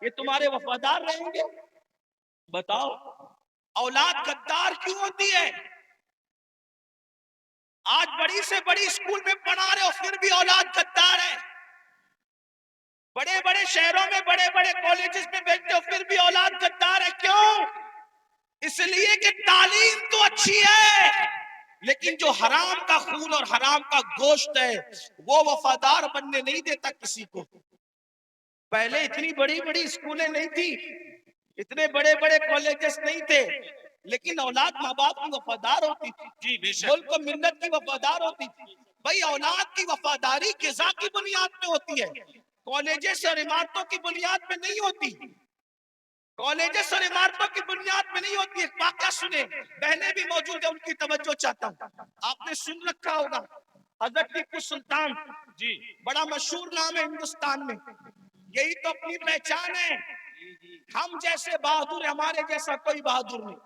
یہ تمہارے وفادار رہیں گے؟ بتاؤ اولاد غدار کیوں ہوتی ہے؟ آج بڑی سے بڑی اسکول میں پڑھا رہے ہو پھر بھی اولاد غدار ہے، بڑے بڑے شہروں میں بڑے بڑے کالجز میں بیٹھتے ہو پھر بھی اولاد غدار ہے۔ کیوں؟ اس لیے کہ تعلیم تو اچھی ہے لیکن جو حرام کا خون اور حرام کا گوشت ہے وہ وفادار بننے نہیں دیتا کسی کو۔ پہلے اتنی بڑی بڑی اسکولیں نہیں تھی، اتنے بڑے بڑے کالجز نہیں تھے، لیکن اولاد ماں باپ کی وفادار ہوتی تھی، ملک و ملت کی وفادار ہوتی تھی۔ بھائی اولاد کی وفاداری غذا کی بنیاد پہ ہوتی ہے، کالجز اور عمارتوں کی بنیاد پہ نہیں ہوتی، کالجز اور عمارتوں کی بنیاد پہ نہیں ہوتی۔ ایک واقعہ سنیں، بہنیں بھی موجود ہیں ان کی توجہ چاہتا ہوں۔ آپ نے سن رکھا ہوگا حضرت ٹیپو سلطان، بڑا مشہور نام ہے ہندوستان میں، یہی تو اپنی پہچان ہے، ہم جیسے بہادر، ہمارے جیسا کوئی بہادر نہیں۔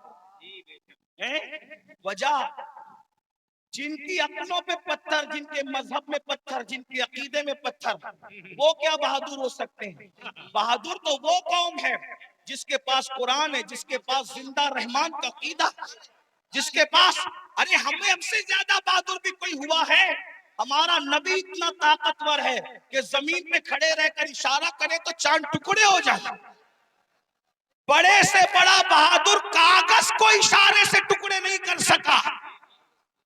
وجہ جن کی عقلوں پہ پتھر، جن کے مذہب میں پتھر، جن کے عقیدے میں پتھر، وہ کیا بہادر ہو سکتے ہیں؟ بہادر تو وہ قوم ہے جس کے پاس قرآن ہے، جس کے پاس زندہ رحمان کا عقیدہ، جس کے پاس، ارے ہم سے زیادہ بہادر بھی کوئی ہوا ہے؟ ہمارا نبی اتنا طاقتور ہے کہ زمین پہ کھڑے رہ کر اشارہ کرے تو چاند ٹکڑے ہو جائے۔ بڑے سے بڑا بہادر کاغذ کو اشارے سے ٹکڑے نہیں کر سکا،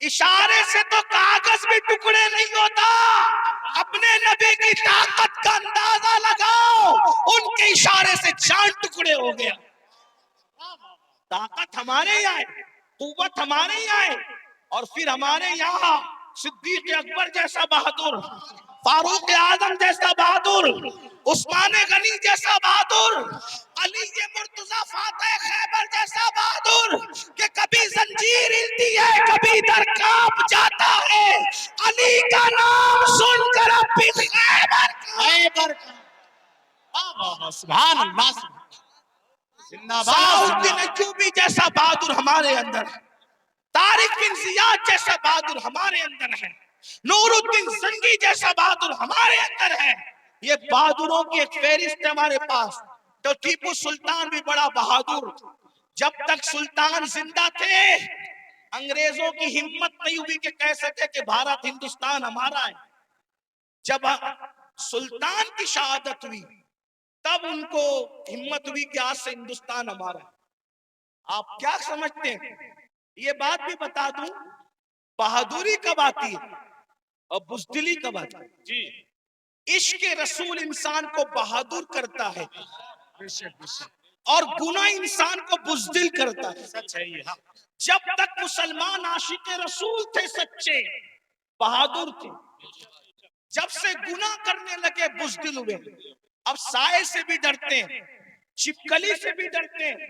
اشارے سے تو کاغذ بھی ٹکڑے نہیں ہوتا۔ اپنے نبی کی طاقت کا اندازہ لگاؤ، ان کے اشارے سے چاند ٹکڑے ہو گیا۔ طاقت ہمارے یہاں ہے، قوت ہمارے یہاں ہے، اور پھر ہمارے یہاں صدیق اکبر جیسا بہادر، فاروق اعظم جیسا بہادر، عثمان غنی جیسا بہادر، علی مرتضی فاتح خیبر جیسا بہادر، کہ کبھی زنجیر ہلتی ہے کبھی در کانپ جاتا ہے، علی کا نام سن کر اب بھی خیبر سبحان اللہ، صلاح الدین ایوبی جیسا بہادر ہمارے اندر ہے، طارق بن زیاد جیسا بہادر ہمارے اندر ہے، نور الدین زنگی جیسا بہادر ہمارے اندر ہے۔ یہ بہادروں کی ایک فہرست ہے ہمارے پاس۔ تو ٹیپو سلطان بھی بڑا بہادر، جب تک سلطان زندہ تھے انگریزوں کی ہمت نہیں ہوئی کہ کہہ سکے کہ بھارت ہندوستان ہمارا ہے۔ جب سلطان کی شہادت ہوئی تب ان کو ہمت ہوئی کہ آج سے ہندوستان ہمارا ہے۔ آپ کیا سمجھتے ہیں؟ یہ بات بھی بتا دوں، بہادری کب آتی ہے اور بزدلی کب آتی ہے؟ عشق رسول انسان کو بہادر کرتا ہے اور گناہ انسان کو بزدل کرتا ہے۔ جب تک مسلمان عاشق رسول تھے، سچے بہادر تھے، جب سے گناہ کرنے لگے بزدل ہوئے۔ اب سائے سے بھی ڈرتے ہیں، چھپکلی سے بھی ڈرتے ہیں،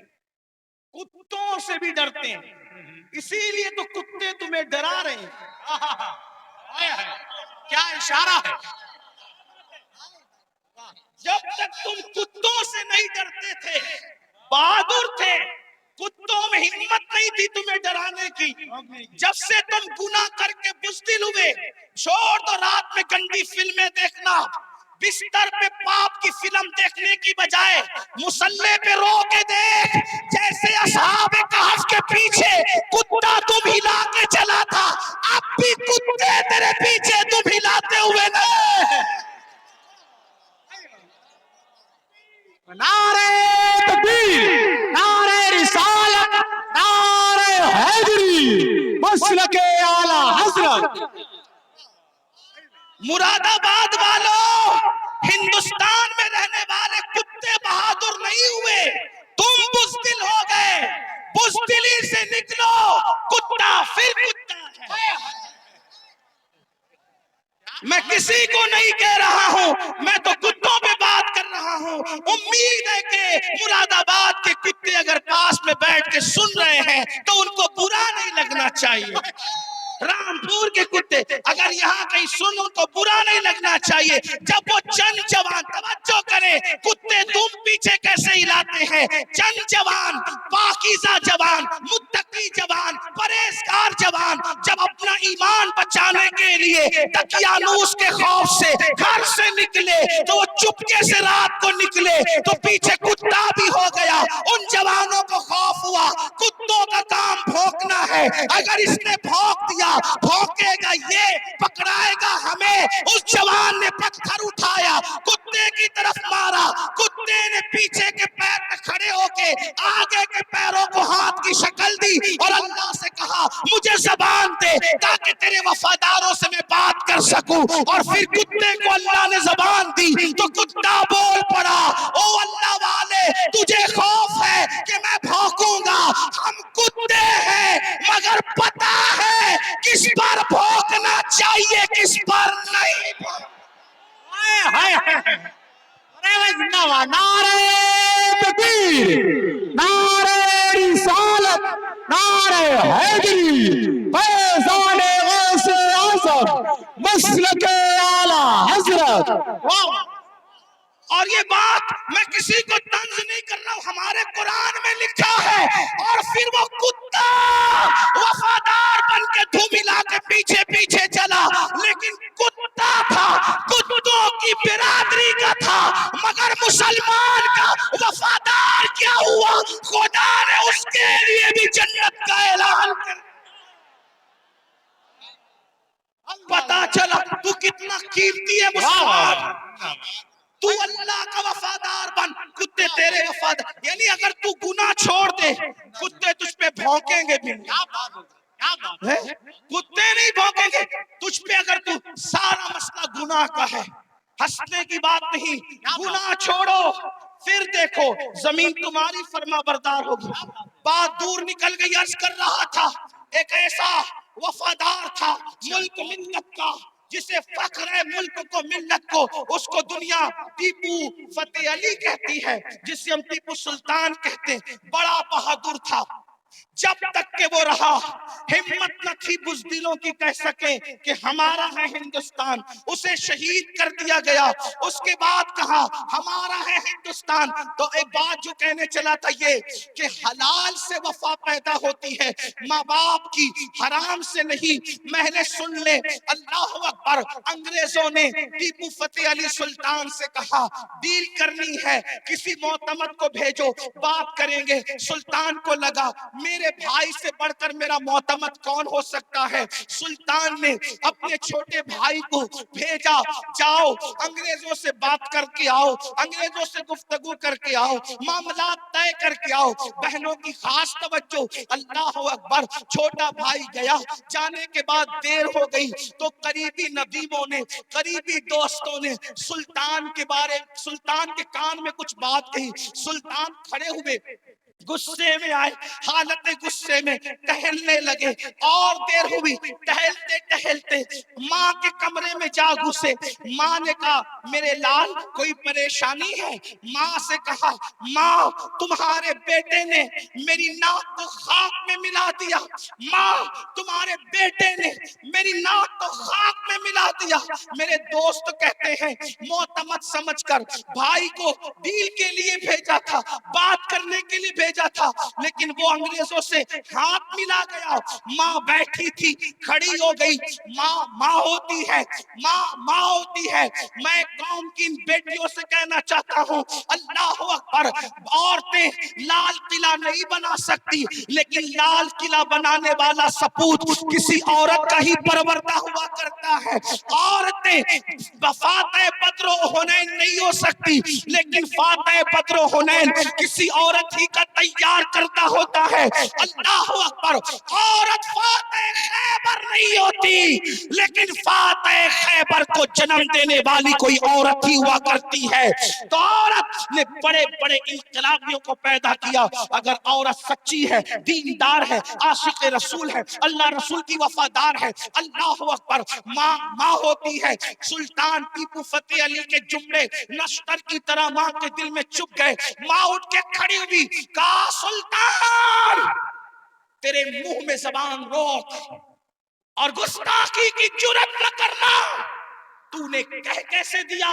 کتوں سے بھی ڈرتے ہیں، اسی لیے تو کتے تمہیں ڈرا رہے ہیں۔ کیا اشارہ ہے! جب تک تم کتوں سے نہیں ڈرتے تھے، بہادر تھے، کتوں میں ہمت نہیں تھی تمہیں ڈرانے کی، جب سے تم گناہ کر کے بزدل ہوئے، چھوڑ دو رات میں گندی فلمیں دیکھنا، بستر پہ پاپ کی فلم دیکھنے کی بجائے مصلی پہ رو کے دیکھ، جیسے اصحاب کہف کے پیچھے کتا تم ہلا کے چلا تھا، اب بھی کتے تیرے پیچھے تم ہلاتے ہوئے نہیں۔ نعرہ تکبیر، نعرہ رسالت، نعرہ حیدری، مسلک اعلی حضرت۔ مراد آباد والوں، ہندوستان میں رہنے والے کتے بہادر نہیں ہوئے، تم بزدل ہو گئے۔ بزدلی سے نکلو، کتا پھر کتا ہے۔ میں کسی کو نہیں کہہ رہا ہوں، میں تو کتوں پہ بات کر رہا ہوں۔ امید ہے کہ مراد آباد کے کتے اگر پاس میں بیٹھ کے سن رہے ہیں تو ان کو برا نہیں لگنا چاہیے۔ رامپور کے کتے اگر یہاں کہیں سنو تو برا نہیں لگنا چاہیے. جب وہ چند جوان, توجہ کریں کتے دم پیچھے کیسے ہلاتے ہیں, چند جوان, پاکیزہ جوان, متقی جوان, پرہیزگار جوان جب اپنا ایمان بچانے کے لیے دقیانوس کے خوف سے گھر سے نکلے تو وہ چپکے سے رات کو نکلے تو پیچھے کتا بھی ہو گیا. ان جوانوں کو خوف ہوا, کتوں کا کام بھونکنا ہے, اگر اس نے بھونک دیا بھونکے گا یہ, پکڑائے گا ہمیں. اس جوان نے پتھر اٹھایا, کتے کی طرف مارا, کتے نے پیچھے کے پیر پہ کھڑے ہو کے آگے کے پیروں کو ہاتھ کی شکل دی اور اللہ سے کہا مجھے زبان دے تاکہ تیرے وفاداروں سے میں بات کر سکوں. اور پھر کتے کو اللہ نے زبان دی تو کتا بول پڑا, او اللہ والے تجھے خوف ہے کہ میں بھونکوں گا, ہم کتے ہیں مگر پتا ہے کس پر بھونکنا چاہیے کس پر نہیں. نعرہ تکبیر, نعرہ رسالت, نعرہ حیدری, فیضان غوث اعظم, مسلک اعلی حضرت. اور یہ بات میں کسی کو طنز نہیں کر رہا ہوں, ہمارے قرآن میں لکھا ہے. اور پھر وہ کتا وفادار بن کے دھو ملا کے پیچھے پیچھے چلا, لیکن کتا تھا, کتوں کی برادری کا تھا, مگر مسلمان کا وفادار کیا ہوا, خدا نے اس کے لیے بھی جنت کا اعلان کر. پتا چلا تو کتنا قیمتی ہے مسلمان. تو اللہ کا وفادار بن, کتے تیرے وفادار. یعنی اگر تو گناہ چھوڑ دے کتے تجھ پہ بھونکیں گے بھی نہیں, کتے نہیں بھونکیں گے تجھ پہ. اگر تو سارا مسئلہ گناہ کا ہے, ہنسنے کی بات نہیں, گناہ چھوڑو پھر دیکھو زمین تمہاری فرما بردار ہوگی. بات دور نکل گئی. عرض کر رہا تھا ایک ایسا وفادار تھا ملک ملت کا جسے فخر ہے ملک کو ملت کو, اس کو دنیا ٹیپو فتح علی کہتی ہے, جسے ہم ٹیپو سلطان کہتے ہیں. بڑا بہادر تھا, جب تک کہ وہ رہا ہمت نہ تھی بزدلوں کی کہہ سکے کہ ہمارا ہے ہندوستان. اسے شہید کر دیا گیا, اس کے بعد کہا ہمارا ہے ہندوستان. تو ایک بات جو کہنے چلا تھا یہ کہ حلال سے وفا پیدا ہوتی ہے, ماں باپ کی, حرام سے نہیں. میں نے سن لے, اللہ اکبر. انگریزوں نے ٹیپو فتح علی سلطان سے کہا ڈیل کرنی ہے, کسی معتمد کو بھیجو بات کریں گے. سلطان کو لگا میرے بھائی سے بڑھ کر میرا معتمد کون ہو سکتا ہے. سلطان نے اپنے چھوٹے بھائی کو بھیجا, جاؤ انگریزوں سے بات کر کے آؤ, انگریزوں سے گفتگو کر کے آؤ, معاملات طے کر کے آؤ. بہنوں کی خاص توجہ, اللہ اکبر. چھوٹا بھائی گیا, جانے کے بعد دیر ہو گئی تو قریبی ندیموں نے, قریبی دوستوں نے سلطان کے کان میں کچھ بات کہی. سلطان کھڑے ہوئے, غصے میں آئے, حالت غصے میں ٹہلنے لگے. اور دیر ہوئی, ٹہلتے ٹہلتے ماں کے کمرے میں جا گھسے. ماں نے کہا میرے لال کوئی پریشانی ہے. ماں سے کہا ماں تمہارے بیٹے نے میری ناک کو خاک میں ملا دیا, ماں تمہارے بیٹے نے میری ناک کو خاک میں ملا دیا. میرے دوست کہتے ہیں معتمد سمجھ کر بھائی کو ڈیل کے لیے بھیجا تھا, بات کرنے کے لیے بھیجا تھا, لیکن وہ انگریزوں سے ہاتھ ملا گیا. ماں بیٹھی تھی, کھڑی ہو گئی. ماں ہوتی ہے, ماں ہوتی ہے. میں قوم کی ان بیٹیوں سے کہنا چاہتا ہوں اللہ اکبر, عورتیں لال قلعہ نہیں بنا سکتی, لیکن لال قلعہ بنانے والا سپوت کسی عورت کا ہی پروردہ ہوا کرتا ہے. عورتیں فاتح بدر و حنین نہیں ہو سکتی, لیکن فاتح بدر و حنین کسی عورت ہی کا تیار کرتا ہوتا ہے. اللہ اکبر. عورت فاتح خیبر نہیں ہوتی, لیکن فاتح خیبر کو جنم دینے والی کوئی عورت ہی ہوا کرتی ہے. تو عورت نے بڑے بڑے انقلابیوں کو پیدا کیا. اگر عورت سچی ہے, دیندار ہے, عاشق رسول ہے, اللہ رسول کی وفادار ہے, اللہ اکبر. ماں ہوتی ہے. سلطان ٹیپو فتح علی کے جملے نشتر کی طرح ماں کے دل میں چپ گئے. ماں اٹھ کے کھڑی ہوئی, کہا سلطان تیرے منہ میں زبان روک, اور گستاخی کی جرات نہ کرنا. تو نے کہہ کیسے دیا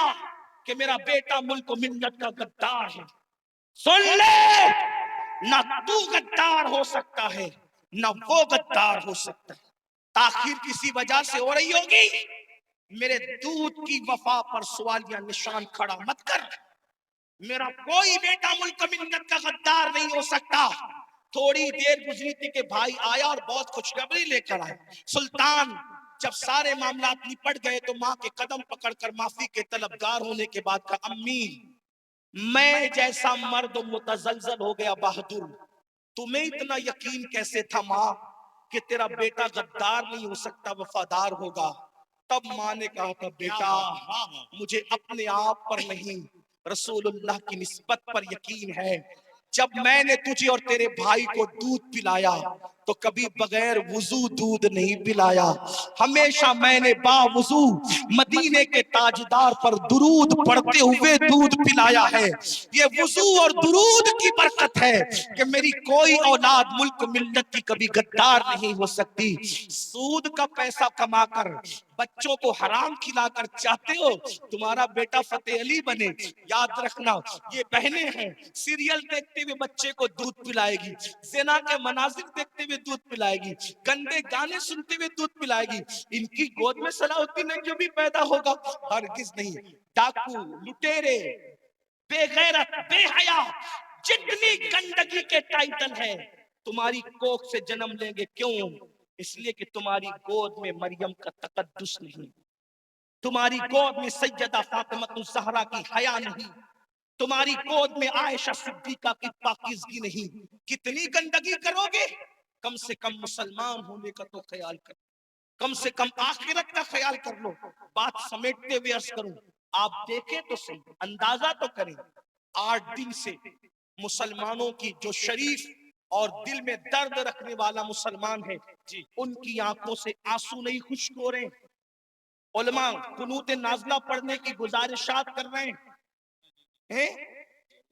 کہ میرا بیٹا ملک و ملت کا غدار ہے؟ سن لے، نہ تو غدار ہو سکتا ہے نہ وہ غدار ہو سکتا ہے. تاخیر کسی وجہ سے ہو رہی ہوگی، میرے دودھ کی وفا پر سوالیہ نشان کھڑا مت کر. میرا کوئی بیٹا ملک و ملت کا غدار نہیں ہو سکتا. تھوڑی دیر گزری تھی کہ بھائی آیا اور بہت خوشخبری لے کر آئے. سلطان جب سارے معاملات نپٹ گئے تو ماں کے قدم پکڑ کر معافی کے طلبگار ہونے کے بعد کہا امی میں جیسا مرد متزلزل ہو گیا بہادر، تمہیں اتنا یقین کیسے تھا ماں کہ تیرا بیٹا غدار نہیں ہو سکتا وفادار ہوگا؟ تب ماں نے کہا تھا بیٹا مجھے اپنے آپ پر نہیں رسول اللہ کی نسبت پر یقین ہے. جب میں نے تجھے اور تیرے بھائی کو دودھ پلایا تو کبھی بغیر وضو دودھ نہیں پلایا. ہمیشہ میں نے با وضو مدینے کے تاجدار پر درود پڑھتے ہوئے دودھ پلایا ہے. یہ وضو اور درود کی برکت ہے کہ میری کوئی اولاد ملک ملت کی کبھی غدار نہیں ہو سکتی. سود کا پیسہ کما کر بچوں کو حرام کھلا کر چاہتے ہو تمہارا بیٹا فتح علی بنے؟ یاد رکھنا یہ بہنیں ہیں، سیریل دیکھتے ہوئے بچے کو دودھ پلائے گی، زنا کے مناظر دیکھتے ہوئے دودھ پلائے گی، گندے گانے سنتے ہوئے دودھ پلائے گی. ان کی گود میں صلاح الدین جو بھی پیدا ہوگا ہرگز نہیں. ڈاکو، لٹیرے، بے غیرت، بے حیا، جتنی گندگی کے ٹائٹل ہیں تمہاری کوکھ سے جنم لیں گے. کیوں؟ اس لیے کہ تمہاری گود میں مریم کا تقدس نہیں، تمہاری گود میں سیدہ فاطمہ الزہرا کی حیا نہیں، تمہاری گود میں عائشہ صدیقہ کی پاکیزگی نہیں. کتنی گندگی کرو گے؟ کم سے کم مسلمان ہونے کا تو خیال کرو، کم سے کم آخرت کا خیال کر لو. بات سمیٹتے ہوئے عرض کروں، آپ دیکھیں تو صحیح، اندازہ تو کریں. 8 دن سے مسلمانوں کی جو شریف اور دل میں درد رکھنے والا مسلمان ہے ان کی آنکھوں سے آنسو نہیں خشک ہو رہے. علماء قنوت نازلہ پڑھنے کی گزارشات کر رہے ہیں.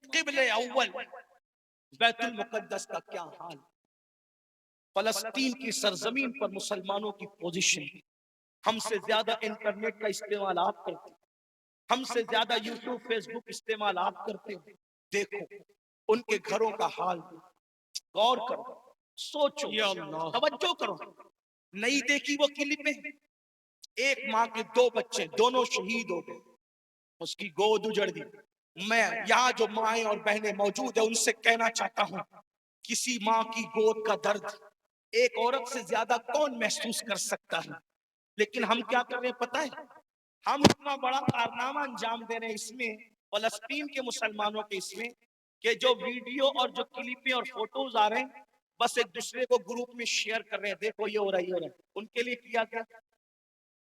قبل اول بیت المقدس کا کیا حال؟ فلسطین کی سرزمین پر مسلمانوں کی پوزیشن. ہم سے زیادہ انٹرنیٹ کا استعمال آپ کرتے، ہم سے زیادہ یوٹیوب فیس بک استعمال آپ کرتے ہو. دیکھو ان کے گھروں کا حال، غور کرو، سوچو، توجہ کرو. نہیں دیکھی وہ کلپیں؟ ایک ماں کے 2 بچے دونوں شہید ہو گئے، اس کی گود اجڑ دی. میں یہاں جو مائیں اور بہنیں موجود ہیں ان سے کہنا چاہتا ہوں کسی ماں کی گود کا درد ایک عورت سے زیادہ کون محسوس کر سکتا ہے؟ لیکن ہم کیا کر رہے ہیں پتہ ہے؟ ہم اتنا بڑا کارنامہ انجام دے رہے ہیں اس میں، فلسطین کے مسلمانوں کے اس میں، کہ جو ویڈیو اور جو کلپیں اور فوٹوز آ رہے ہیں بس ایک دوسرے کو گروپ میں شیئر کر رہے ہیں، دیکھو یہ ہو رہا ہے، یہ ہو رہا ہے. ان کے لیے کیا کیا؟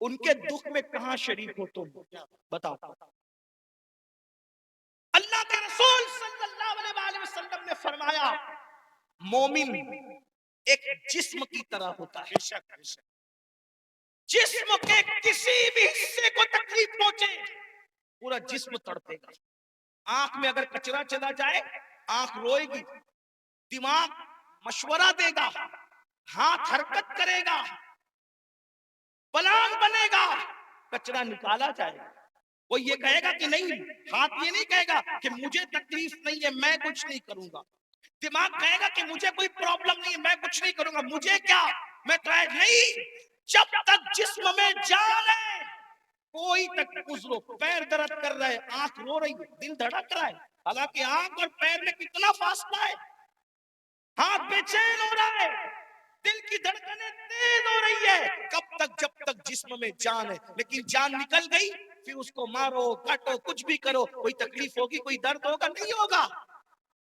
ان کے دکھ میں کہاں شریک ہو تم؟ بتاؤ. اللہ کے رسول صلی اللہ علیہ وسلم نے فرمایا مومن ایک جسم کی طرح ہوتا ہے، جسم کے کسی بھی حصے کو تکلیف پہنچے پورا جسم تڑپے گا. آنکھ میں اگر کچرا چلا جائے آنکھ روئے گی، دماغ مشورہ دے گا، ہاتھ حرکت کرے گا، پلان بنے گا، کچرا نکالا جائے گا. وہ یہ کہے گا کہ نہیں، ہاتھ یہ نہیں کہے گا کہ مجھے تکلیف نہیں ہے میں کچھ نہیں کروں گا، دماغ کہے گا کہ مجھے کوئی پرابلم نہیں ہے میں کچھ نہیں کروں گا، مجھے کیا، میں ٹرائی نہیں. جب تک جسم میں جان ہے کوئی تک گزرو، پیر درد کر رہا ہے، آنکھ رو رہی ہے، دل دھڑک رہا ہے، حالانکہ آنکھ اور پیر میں کتنا فاصلہ ہے، ہاتھ بے چین ہو رہا ہے، دل کی دھڑکنیں تیز ہو رہی ہے. کب تک؟ جب تک جسم میں جان ہے. لیکن جان نکل گئی پھر اس کو مارو کاٹو کچھ بھی کرو، کوئی تکلیف ہوگی، کوئی درد ہوگا؟ نہیں ہوگا.